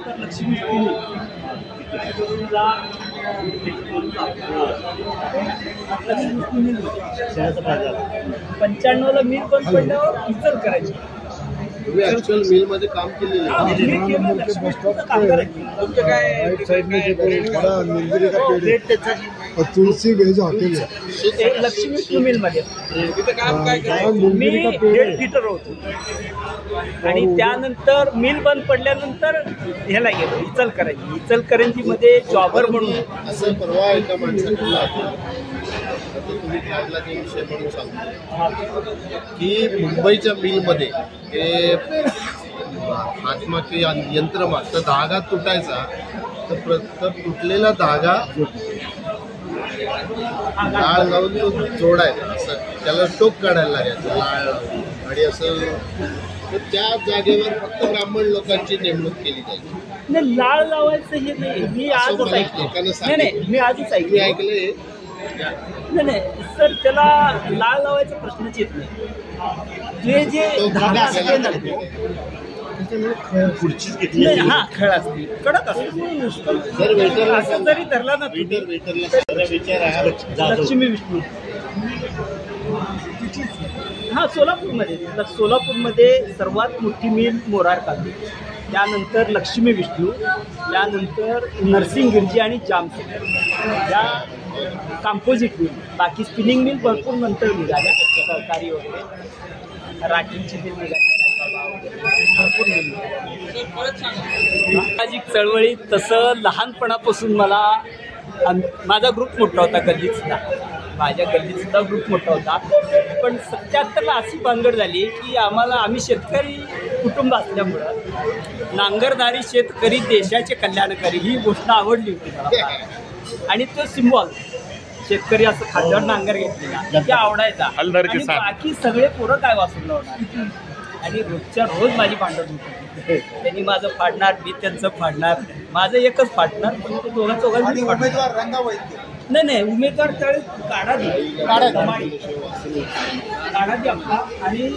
त्यानंतर Lakshmi mill 95ला mill बंद पडल्यावर इतर करायची. तुम्ही ऍक्च्युअल मिल मध्ये काम केलेलं तुलसी व्हेज हॉटेल लक्ष्मी मिल मध्ये मी 1.5 लिटर होतो आणि त्यानंतर मिल बंद पडल्यानंतर ह्याला गेलो इचलकरंजीमध्ये जॉबर म्हणून. असं परवा एका माणसाकडून तुम्ही काढला ते विषय म्हणून सांगतो की मुंबईच्या मिलमध्ये ते हातमागे यंत्र मागतं धागा तुटायचा तर तुटलेला धागा लाळ लावून तो जोडायचा, असं त्याला टोक काढायला लागायचं लाळ आणि असं. तर त्या जागेवर फक्त ब्राह्मण लोकांची नेमणूक केली जायची. नाही, लाळ लावायचं हे नाही, मी आजच ऐकलं. नाही मी आजच ऐकलंय. नाही सर, त्याला लाळ लावायचा प्रश्नच येत नाही. ते जे धागा असते ना पुढचीच हा खळ असते, कडक असते. असं जरी धरला ना लक्ष्मी विष्णू हा सोलापूरमध्ये सर्वात मोठी मिल मोरार काढली, त्यानंतर लक्ष्मी विष्णू, त्यानंतर नरसिंहगिरजी आणि जामखेड या कंपोजिट मिल. बाकी स्पिनिंग मिल भरपूर नंतर निघाल्या, सहकारी वगैरे राठींची मिल निघाली, भरपूर मिल. सामाजिक चळवळीत तसं लहानपणापासून मला माझा ग्रुप मोठा होता, माझ्या गल्लीत सुद्धा ग्रुप मोठा होता. पण 77ला अशी भानगड झाली की आम्ही शेतकरी कुटुंब असल्यामुळं नांगरधारी शेतकरी देशाचे कल्याणकारी ही गोष्ट आवडली होती मला. आणि तो सिम्बॉल शेतकरी असं खांद्यावर नांगर घेतलेला ते आवडायचा. आणि बाकी सगळे पोरं काय वाचून लावणार आणि रोजच्या रोज माझी भांडण होती. त्यांनी माझं फाडणार, मी त्यांचं फाडणार, माझं एकच फाडणार. पण ते दोघांनी नाही उमेदवार त्यावेळेस काढा दे आपला. आणि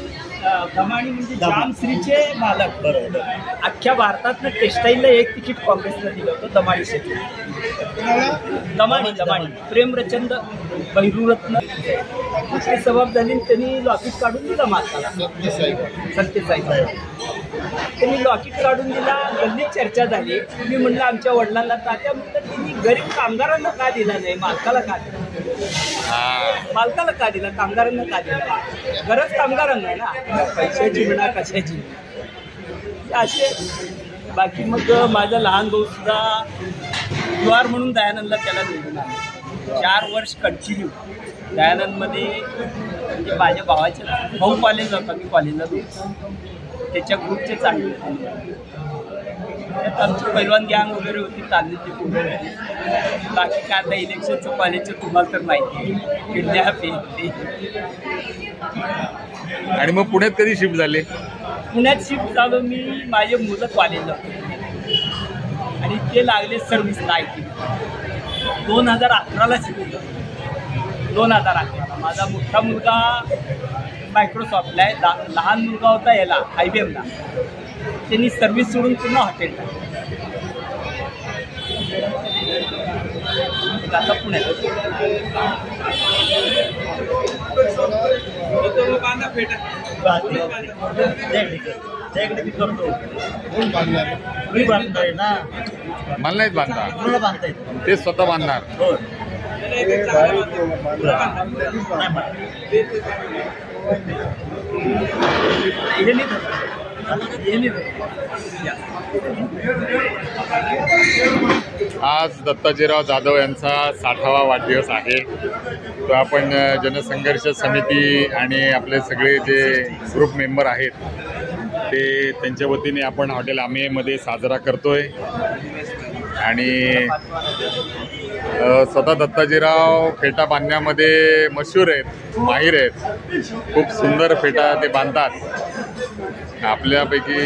दमाणी म्हणजे जामश्रीचे मालक. अख्ख्या भारतातनं टेक्स्टाईलला एक तिकीट काँग्रेसला दिलं होतं दमाणी शेती. दमाणी प्रेमरचंद बहिरुरत्न ते सबाब झाली. त्यांनी लॉकेट काढून दिला मालकाला, सत्यसाई त्यांनी लॉकेट काढून दिला. गल्लीत चर्चा झाली. मी म्हणलं आमच्या वडिलांना, तात्या म्हणलं त्यांनी गरीब कामगारांना का दिला नाही, मालकाला का दिला, कामगारांना का दिला. गरज कामगारांना ना, पैशाची म्हणा कशाची असे. बाकी मग माझा लहान भाऊ सुद्धा युआर म्हणून दयानंदला त्याला निवडून आले. 4 वर्ष कंटिन्यू दयानंदमध्ये. म्हणजे माझ्या भावाच्या भाऊ कॉलेज होता, मी कॉलेजला होतो, त्याच्या ग्रुपचे चांगले. त्यात आमची पैलवान गँग वगैरे होती, तालमीची पूर्ण होती. बाकी काय आता इलेक्शनचं कॉलेजचं तुम्हाला तर माहिती आहे, किडल्या पेटते. आणि मग पुण्यात कधी शिफ्ट झाले? पुण्यात शिफ्ट झालो मी, माझे मुलं कॉलेजला होते आणि ते लागले सर्व्हिसला IT. 2011ला शिकलो. 2011ला माझा मोठा मुलगा मायक्रोसॉफ्टला आहे, लहान मुलगा होता याला IBMला. त्यांनी सर्व्हिस सोडून पुन्हा हॉटेलला आता पुण्यात. मला नाहीत बांधता, ते स्वतः बांधणार. आज दत्ताजीराव जाधव यांचा 60वा वाढदिवस आहे. तो आपण जनसंघर्ष समिती आणि आपले सगळे जे ग्रुप मेंबर आहेत ते त्यांच्या वतीने आपण हॉटेल आमेमध्ये साजरा करतोय. आणि स्वतः दत्ताजीराव फेटा बांधण्यामध्ये मशहूर आहेत, माहीर आहेत. खूप सुंदर फेटा ते बांधतात. आपल्यापैकी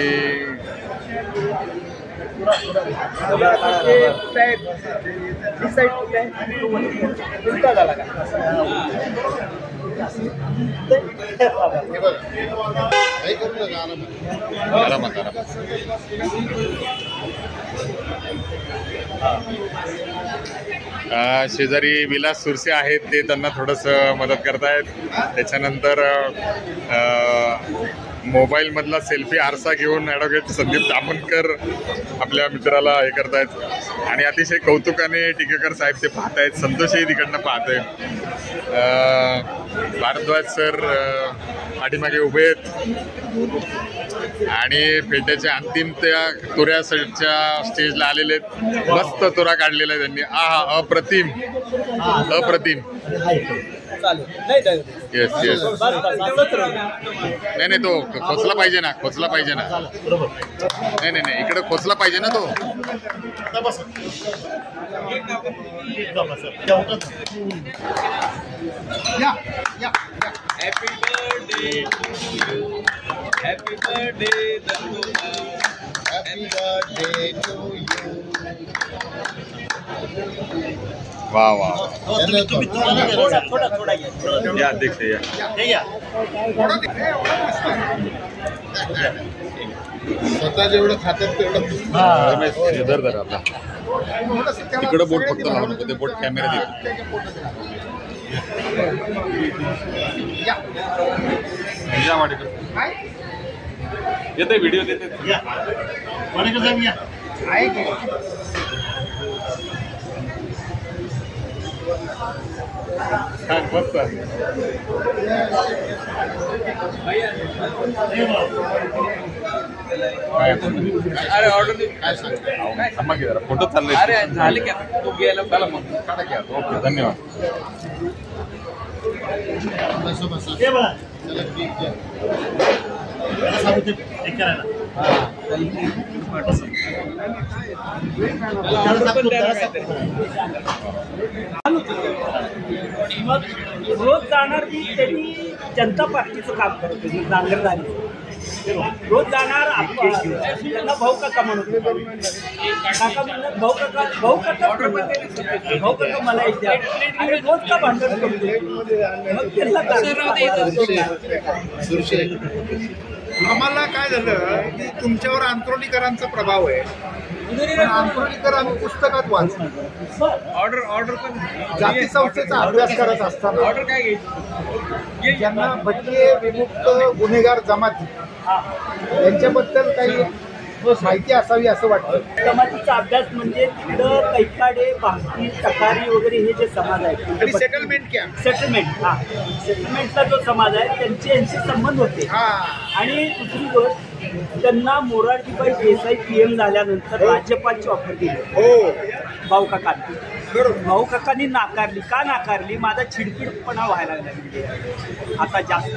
शेजारी विलास सुरसे आहेत, ते त्यांना थोडंसं मदत करतायत. त्याच्यानंतर मोबाईलमधला सेल्फी आरसा घेऊन ॲडव्होकेट संदीप दामनकर आपल्या मित्राला हे करतायत आणि अतिशय कौतुकाने टिकेकर साहेब ते पाहत आहेत. संतोषही तिकडनं पाहत आहेत. भारद्वाज सर पाठीमागे उभे आहेत आणि फेट्याच्या अंतिम त्या तुऱ्याच्या स्टेजला आलेले आहेत. मस्त तुरा काढलेला आहे त्यांनी. अप्रतिम अप्रतिम. Yes yes. नाही तो खोचला पाहिजे ना, खोचला पाहिजे ना. नाही इकडे खोचला पाहिजे ना तो. Happy birthday to you, happy birthday happy birthday to you. वा वा. थोडा या अध्यक्ष या. स्वतः जेवढं खातात तेवढं धर आपला तिकडं बोट फक्त लावू नको, ते बोट कॅमेरा देतो. येते व्हिडिओ देते. मस्त. अरे ऑर्डर काय सांगतो. थांबा की जरा, फोटो चालले. अरे झाले की तू गेला चला मग काढा की आता. ओके धन्यवाद. बसा चला ठीक आहे. मग रोज जाणार की त्यांनी जनता पार्टीचं काम करत होते. नांगरदारी रोज जाणार. त्यांना भाऊ काका म्हणत काका म्हणत भाऊ काका मला एक द्या. आणि रोज का भांडण करतो. मग त्यांना सुरशे आम्हाला काय झालं की तुमच्यावर आंतरोलीकरांचा प्रभाव आहे. पण आंतरोलीकर आम्ही पुस्तकात वाचतो. ऑर्डर पण जाती संस्थेचा अभ्यास करत असताना ऑर्डर काय घ्यायची. ज्यांना भटके विमुक्त गुन्हेगार जमाती यांच्याबद्दल काही माहिती असावी असं वाटतं. जमातीचा अभ्यास म्हणजे तिकडं कैकाडे, भाकरी, तकारी वगैरे हे जे समाज आहेत. आणि सेटलमेंट कॅम्प सेटलमेंटचा जो समाज आहे त्यांचे यांचे संबंध होते. आणि दुसरी गोष्ट त्यांना मोरारजीभाई देसाई PM झाल्यानंतर राज्यपालची ऑफर दिली. हो भाऊ काकांनी. बरोबर. भाऊ काकांनी नाकारली. का नाकारली. माझा चिडचिडपणा व्हायला लागला म्हणजे आता जास्त.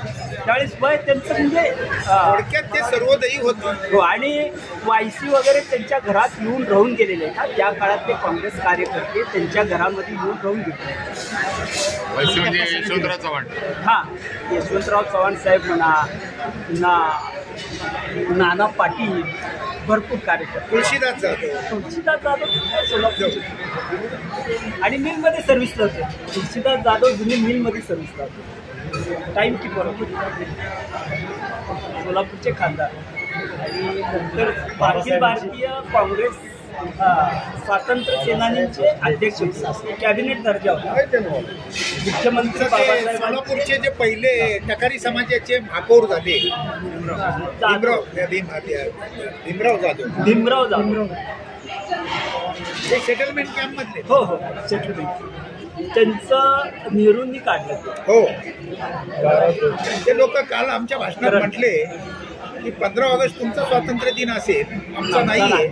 त्यावेळेस वय त्यांचं म्हणजे थोडक्यात ते सर्वोदयी होतं. हो. आणि YC वगैरे त्यांच्या घरात येऊन राहून गेलेले आहेत. त्या काळात ते काँग्रेस कार्यकर्ते त्यांच्या घरामध्ये येऊन राहून गेले. म्हणजे यशवंतराव चव्हाण. हां यशवंतराव चव्हाण साहेब म्हणा, नाना पाटील, भरपूर कार्यकर्ते. तुळशीदास जाधव सोलापूर आणि मिलमध्ये सर्व्हिसला होते. तुळशीदास जाधव जुनी मिलमध्ये सर्व्हिसला होते. टाईम कीपर सोलापूरचे खासदार. आणि नंतर भारतीय काँग्रेस स्वातंत्र्य सेनानीचे अध्यक्ष कॅबिनेट दर्जा होता. मुख्यमंत्री बाबासाहेब. सोलापूरचे जे पहिले टकारी समाजाचे महापौर झाले भीमराव जाधव ते सेटलमेंट कॅम्प मधले. हो सेटलमेंट त्यांचं नेहरूंनी काढलं. हो ते लोक काल आमच्या भाषणात म्हटले की 15 ऑगस्ट तुमचा स्वातंत्र्य दिन असेल, आमचा नाही आहे.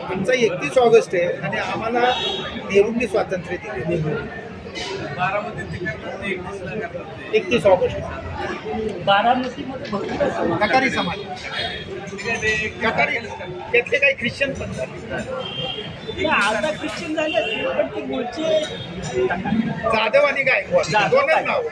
आमचा 31 ऑगस्ट आहे आणि आम्हाला नेहरूंनी स्वातंत्र्य दिले. 31 ऑगस्ट बारामतीमध्ये भरपूर टकारी समाज. त्यातले काही ख्रिश्चन पण झाले. आता ख्रिश्चन झाले पण ते मूळचे जाधव आणि गायकवाड दोनच नाव.